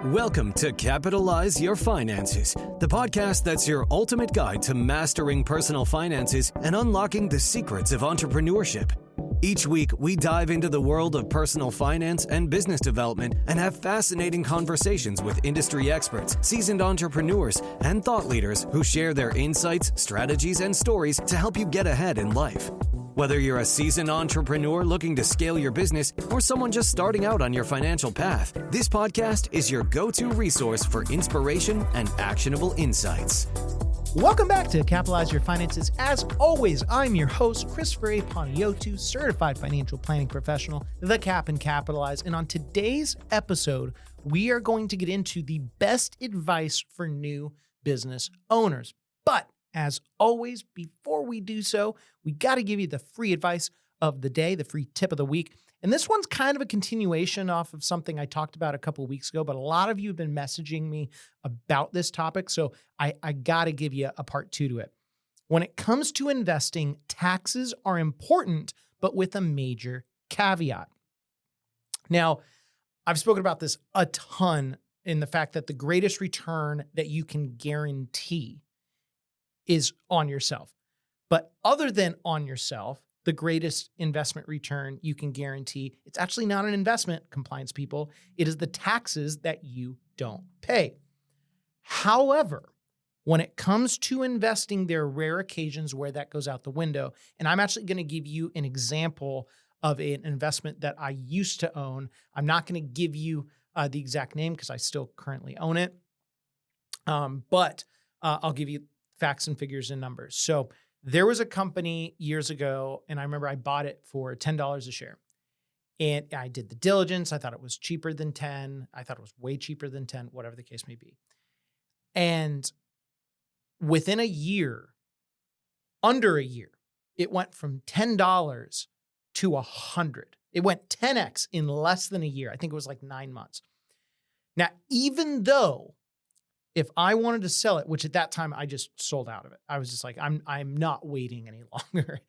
Welcome to Capitalize Your Finances, the podcast that's your ultimate guide to mastering personal finances and unlocking the secrets of entrepreneurship. Each week, we dive into the world of personal finance and business development and have fascinating conversations with industry experts, seasoned entrepreneurs, and thought leaders who share their insights, strategies, and stories to help you get ahead in life. Whether you're a seasoned entrepreneur looking to scale your business or someone just starting out on your financial path, this podcast is your go-to resource for inspiration and actionable insights. Welcome back to Capitalize Your Finances. As always, I'm your host, Christopher A. Panayiotou, certified financial planning professional, the Cap and Capitalize. And on today's episode, we are going to get into the best advice for new business owners. But as always, before we do so, we got to give you the free advice of the day, the free tip of the week. And this one's kind of a continuation off of something I talked about a couple of weeks ago, but a lot of you have been messaging me about this topic, so I got to give you a part two to it. When it comes to investing, taxes are important, but with a major caveat. Now, I've spoken about this a ton in the fact that the greatest return that you can guarantee is on yourself. But other than on yourself, the greatest investment return you can guarantee, it's actually not an investment, compliance people. It is the taxes that you don't pay. However, when it comes to investing, there are rare occasions where that goes out the window. And I'm actually going to give you an example of an investment that I used to own. I'm not going to give you the exact name because I still currently own it. But I'll give you facts and figures and numbers. So there was a company years ago, and I remember I bought it for $10 a share. And I did the diligence. I thought it was cheaper than 10. I thought it was way cheaper than 10, whatever the case may be. And within a year, under a year, it went from $10 to $100. It went 10x in less than a year. I think it was like 9 months. Now, even though if I wanted to sell it, which at that time I just sold out of it, I was just like, I'm not waiting any longer.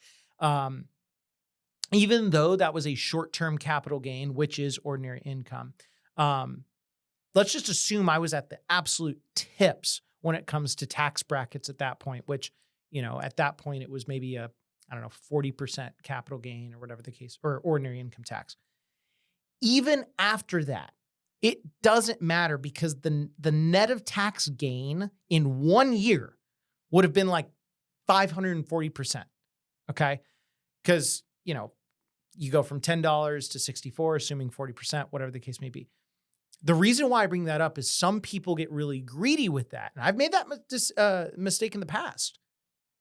Even though that was a short-term capital gain, which is ordinary income, let's just assume I was at the absolute tips when it comes to tax brackets at that point, which, at that point it was maybe 40% capital gain or whatever the case, or ordinary income tax. Even after that, it doesn't matter because the net of tax gain in 1 year would have been like 540%. Okay. Because, you go from $10 to 64, assuming 40%, whatever the case may be. The reason why I bring that up is some people get really greedy with that. And I've made that mistake in the past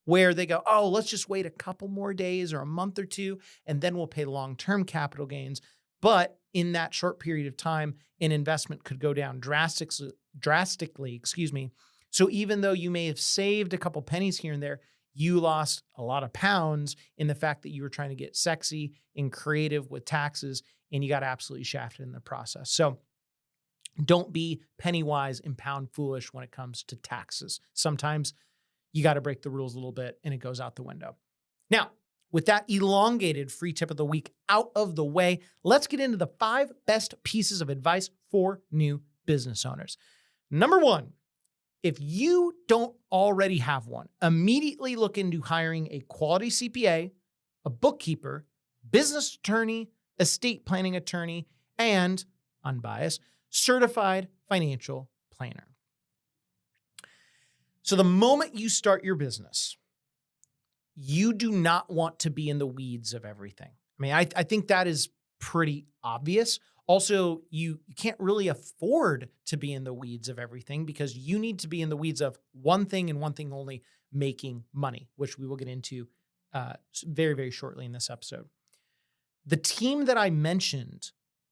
where they go, oh, let's just wait a couple more days or a month or two, and then we'll pay long-term capital gains. But in that short period of time, an investment could go down drastically. So even though you may have saved a couple pennies here and there, you lost a lot of pounds in the fact that you were trying to get sexy and creative with taxes, and you got absolutely shafted in the process. So don't be penny wise and pound foolish when it comes to taxes. Sometimes you got to break the rules a little bit and it goes out the window. Now, with that elongated free tip of the week out of the way, let's get into the 5 best pieces of advice for new business owners. Number 1, if you don't already have one, immediately look into hiring a quality CPA, a bookkeeper, business attorney, estate planning attorney, and, unbiased, certified financial planner. So the moment you start your business, you do not want to be in the weeds of everything. I mean, I think that is pretty obvious. Also, you can't really afford to be in the weeds of everything because you need to be in the weeds of one thing and one thing only, making money, which we will get into very, very shortly in this episode. The team that I mentioned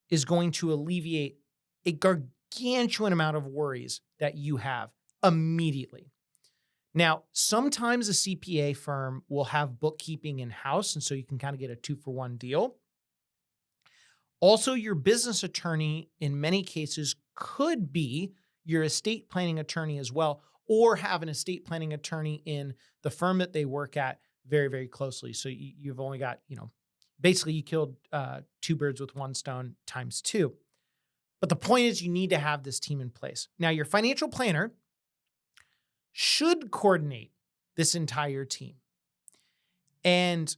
is going to alleviate a gargantuan amount of worries that you have immediately. Now, sometimes a CPA firm will have bookkeeping in-house, and so you can kind of get a 2-for-1 deal. Also, your business attorney, in many cases, could be your estate planning attorney as well, or have an estate planning attorney in the firm that they work at very, very closely. So you've only got, basically you killed 2 birds with 1 stone times 2. But the point is you need to have this team in place. Now, your financial planner should coordinate this entire team. And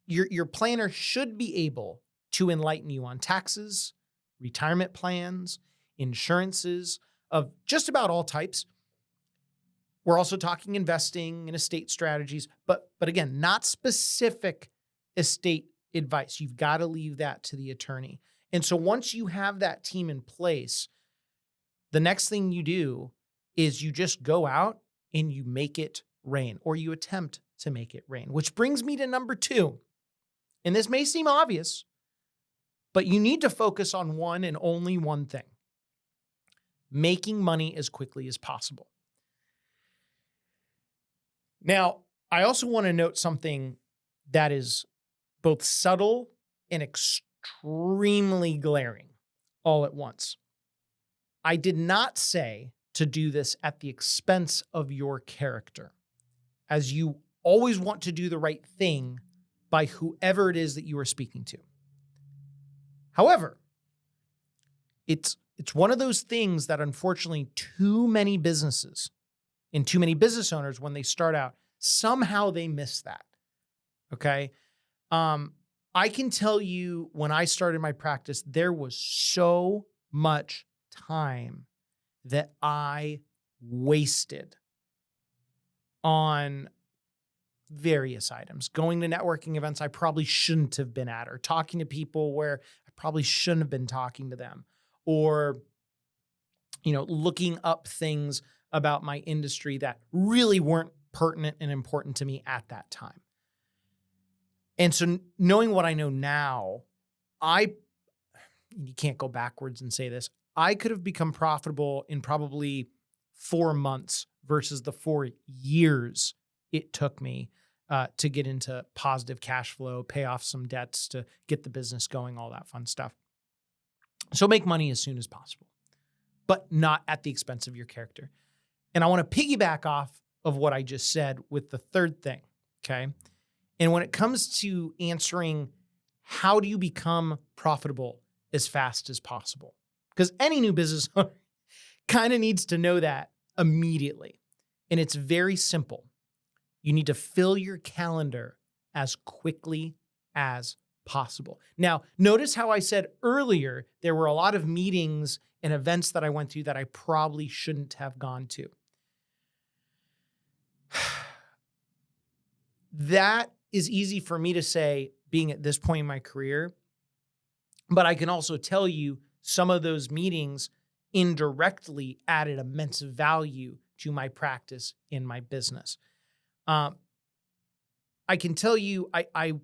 your planner should be able to enlighten you on taxes, retirement plans, insurances of just about all types. We're also talking investing and estate strategies, but again, not specific estate advice. You've got to leave that to the attorney. And so once you have that team in place, the next thing you do is you just go out and you make it rain, or you attempt to make it rain, which brings me to number 2. And this may seem obvious, but you need to focus on one and only one thing: making money as quickly as possible. Now, I also want to note something that is both subtle and extremely glaring all at once. I did not say to do this at the expense of your character, as you always want to do the right thing by whoever it is that you are speaking to. However, it's one of those things that unfortunately too many businesses and too many business owners, when they start out, somehow they miss that. Okay. I can tell you, when I started my practice, there was so much time that I wasted on various items, going to networking events I probably shouldn't have been at, or talking to people where I probably shouldn't have been talking to them, or, looking up things about my industry that really weren't pertinent and important to me at that time. And so knowing what I know now, you can't go backwards and say this, I could have become profitable in probably 4 months versus the 4 years it took me to get into positive cash flow, pay off some debts, to get the business going, all that fun stuff. So make money as soon as possible, but not at the expense of your character. And I want to piggyback off of what I just said with the third thing, okay? And when it comes to answering how do you become profitable as fast as possible, because any new business owner kind of needs to know that immediately. And it's very simple. You need to fill your calendar as quickly as possible. Now, notice how I said earlier, there were a lot of meetings and events that I went to that I probably shouldn't have gone to. That is easy for me to say, being at this point in my career, but I can also tell you some of those meetings indirectly added immense value to my practice in my business. I can tell you, I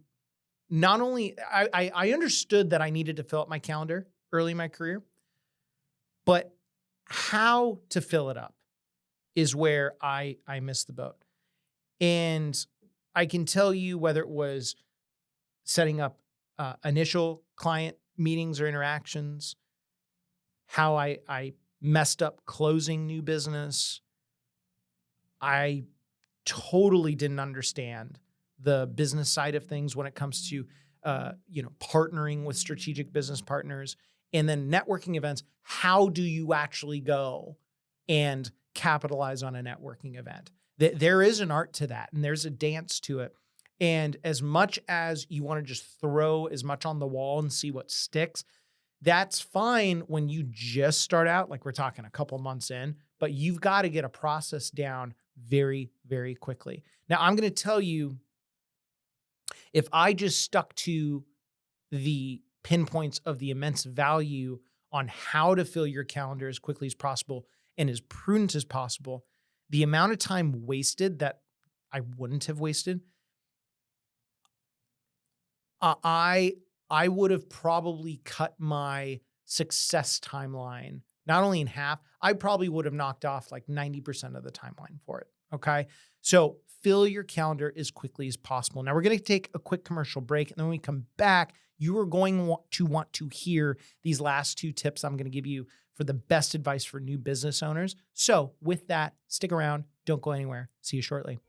understood that I needed to fill up my calendar early in my career, but how to fill it up is where I missed the boat. And I can tell you, whether it was setting up initial client meetings or interactions, how I messed up closing new business. I totally didn't understand the business side of things when it comes to, partnering with strategic business partners, and then networking events. How do you actually go and capitalize on a networking event? There is an art to that, and there's a dance to it. And as much as you want to just throw as much on the wall and see what sticks, that's fine when you just start out, like we're talking a couple months in, but you've got to get a process down very, very quickly. Now, I'm going to tell you, if I just stuck to the pinpoints of the immense value on how to fill your calendar as quickly as possible and as prudent as possible, the amount of time wasted that I wouldn't have wasted, I would have probably cut my success timeline not only in half, I probably would have knocked off like 90% of the timeline for it. Okay. So fill your calendar as quickly as possible. Now we're going to take a quick commercial break. And then when we come back, you are going to want to hear these last 2 tips I'm going to give you for the best advice for new business owners. So with that, stick around. Don't go anywhere. See you shortly.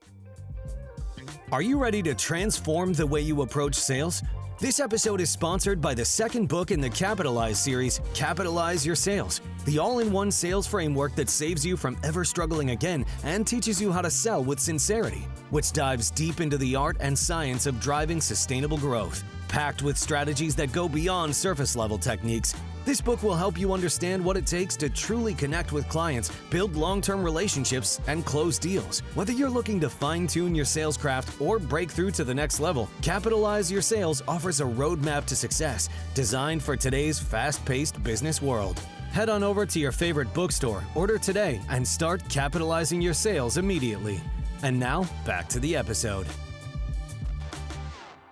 Are you ready to transform the way you approach sales? This episode is sponsored by the second book in the Capitalize series, Capitalize Your Sales, the all-in-one sales framework that saves you from ever struggling again and teaches you how to sell with sincerity, which dives deep into the art and science of driving sustainable growth. Packed with strategies that go beyond surface-level techniques, this book will help you understand what it takes to truly connect with clients, build long-term relationships, and close deals. Whether you're looking to fine-tune your sales craft or break through to the next level, Capitalize Your Sales offers a roadmap to success designed for today's fast-paced business world. Head on over to your favorite bookstore, order today, and start capitalizing your sales immediately. And now, back to the episode.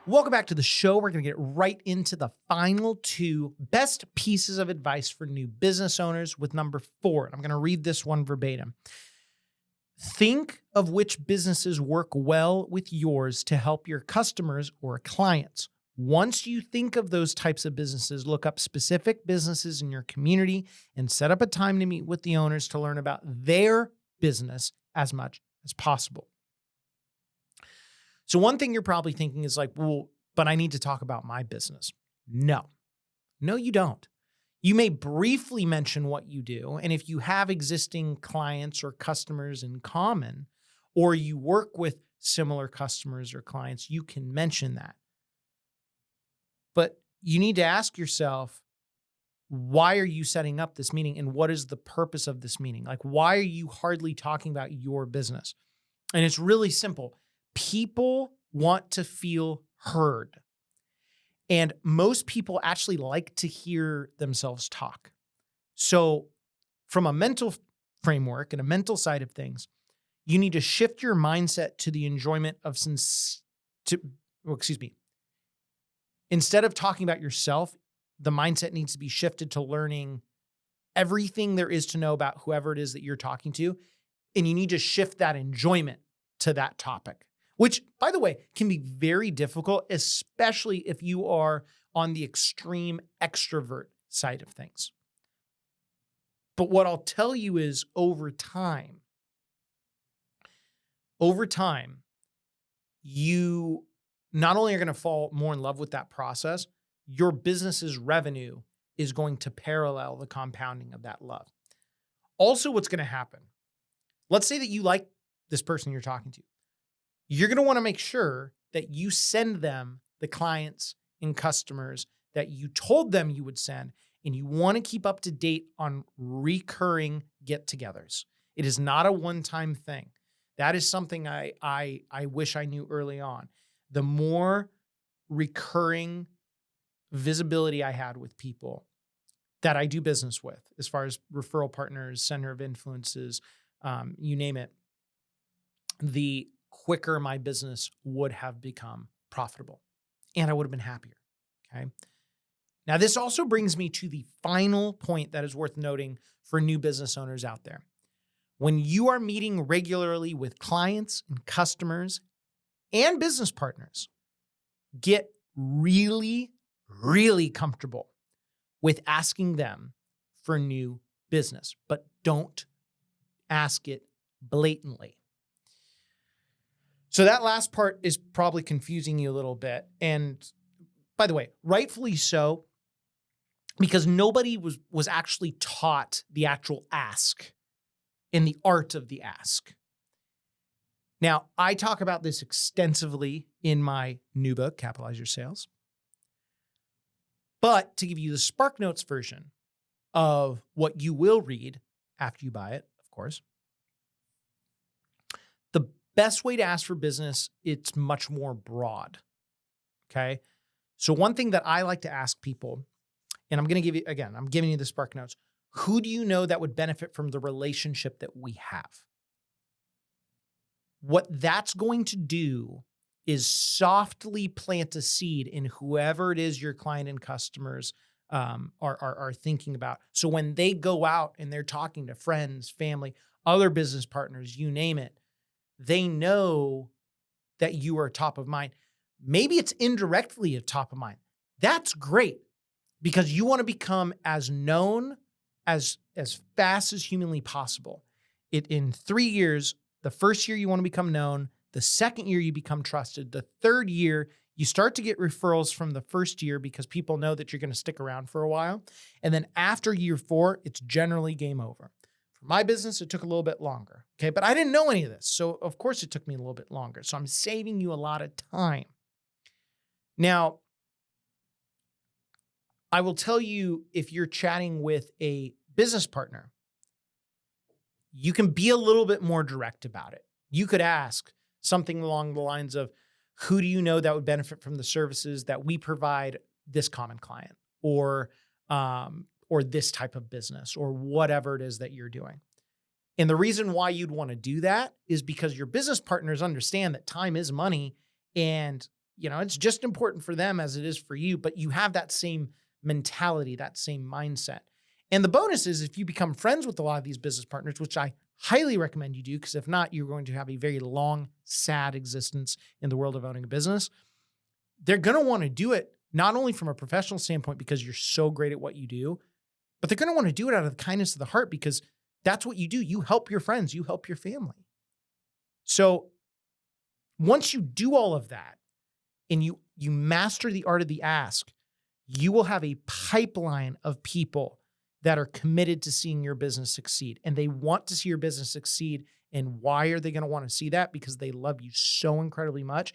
Welcome back to the show. We're going to get right into the final two best pieces of advice for new business owners with number 4. And I'm going to read this one verbatim. Think of which businesses work well with yours to help your customers or clients. Once you think of those types of businesses, look up specific businesses in your community and set up a time to meet with the owners to learn about their business as much as possible. So one thing you're probably thinking is like, well, but I need to talk about my business. No, you don't. You may briefly mention what you do. And if you have existing clients or customers in common, or you work with similar customers or clients, you can mention that. But you need to ask yourself, why are you setting up this meeting? And what is the purpose of this meeting? Like, why are you hardly talking about your business? And it's really simple. People want to feel heard. And most people actually like to hear themselves talk. So from a mental framework and a mental side of things, you need to shift your mindset to the enjoyment of Instead of talking about yourself, the mindset needs to be shifted to learning everything there is to know about whoever it is that you're talking to. And you need to shift that enjoyment to that topic, which, by the way, can be very difficult, especially if you are on the extreme extrovert side of things. But what I'll tell you is over time, you not only are going to fall more in love with that process, your business's revenue is going to parallel the compounding of that love. Also, what's going to happen, let's say that you like this person you're talking to. You're going to want to make sure that you send them the clients and customers that you told them you would send, and you want to keep up to date on recurring get-togethers. It is not a one-time thing. That is something I wish I knew early on. The more recurring visibility I had with people that I do business with, as far as referral partners, center of influences, you name it, the quicker my business would have become profitable and I would have been happier. Okay. Now, this also brings me to the final point that is worth noting for new business owners out there. When you are meeting regularly with clients and customers and business partners, get really, really comfortable with asking them for new business, but don't ask it blatantly. So that last part is probably confusing you a little bit. And by the way, rightfully so, because nobody was actually taught the actual ask and the art of the ask. Now, I talk about this extensively in my new book, Capitalize Your Sales. But to give you the SparkNotes version of what you will read after you buy it, of course, the best way to ask for business, it's much more broad, okay? So one thing that I like to ask people, and I'm going to give you, again, I'm giving you the SparkNotes. Who do you know that would benefit from the relationship that we have? What that's going to do is softly plant a seed in whoever it is your client and customers are thinking about. So when they go out and they're talking to friends, family, other business partners, you name it, they know that you are top of mind. Maybe it's indirectly a top of mind. That's great because you want to become as known as fast as humanly possible. In 3 years, the first year you want to become known, the second year you become trusted, the third year You start to get referrals from the first year because people know that you're going to stick around for a while. And then after year 4, it's generally game over. For my business, it took a little bit longer. Okay. But I didn't know any of this. So of course it took me a little bit longer. So I'm saving you a lot of time. Now, I will tell you, if you're chatting with a business partner, you can be a little bit more direct about it. You could ask something along the lines of, who do you know that would benefit from the services that we provide this common client, or this type of business, or whatever it is that you're doing? And the reason why you'd want to do that is because your business partners understand that time is money, and it's just important for them as it is for you, but you have that same mentality, that same mindset. And the bonus is, if you become friends with a lot of these business partners, which I highly recommend you do, because if not, you're going to have a very long, sad existence in the world of owning a business. They're going to want to do it not only from a professional standpoint because you're so great at what you do, but they're going to want to do it out of the kindness of the heart because that's what you do. You help your friends, you help your family. So once you do all of that and you master the art of the ask, you will have a pipeline of people that are committed to seeing your business succeed. And they want to see your business succeed. And why are they going to want to see that? Because they love you so incredibly much.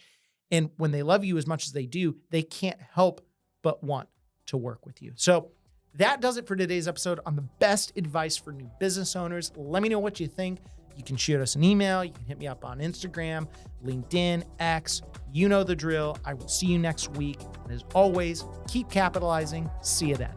And when they love you as much as they do, they can't help but want to work with you. So that does it for today's episode on the best advice for new business owners. Let me know what you think. You can shoot us an email. You can hit me up on Instagram, LinkedIn, X. You know the drill. I will see you next week. And as always, keep capitalizing. See you then.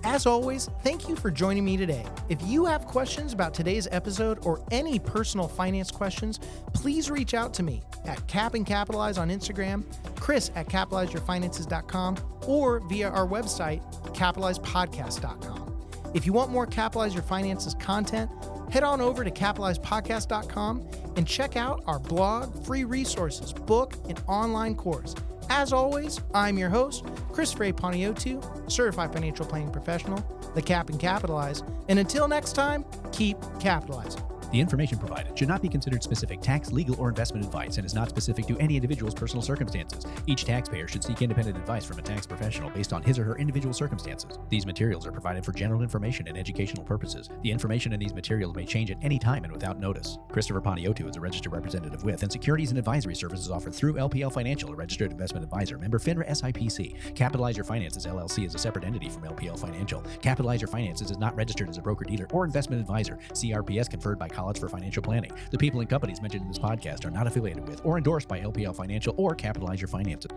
As always, thank you for joining me today. If you have questions about today's episode or any personal finance questions, please reach out to me at Cap and Capitalize on Instagram, Chris at capitalizeyourfinances.com, or via our website, capitalizepodcast.com. If you want more Capitalize Your Finances content, head on over to capitalizepodcast.com and check out our blog, free resources, book, and online course. As always, I'm your host, Chris Panayiotou, Certified Financial Planning Professional, the Cap and Capitalize. And until next time, keep capitalizing. The information provided should not be considered specific tax, legal, or investment advice and is not specific to any individual's personal circumstances. Each taxpayer should seek independent advice from a tax professional based on his or her individual circumstances. These materials are provided for general information and educational purposes. The information in these materials may change at any time and without notice. Christopher Panayiotou is a registered representative with and securities and advisory services offered through LPL Financial, a registered investment advisor, member FINRA SIPC. Capitalize Your Finances LLC is a separate entity from LPL Financial. Capitalize Your Finances is not registered as a broker-dealer or investment advisor. CRPS conferred by College for Financial Planning. The people and companies mentioned in this podcast are not affiliated with or endorsed by LPL Financial or Capitalize Your Finances.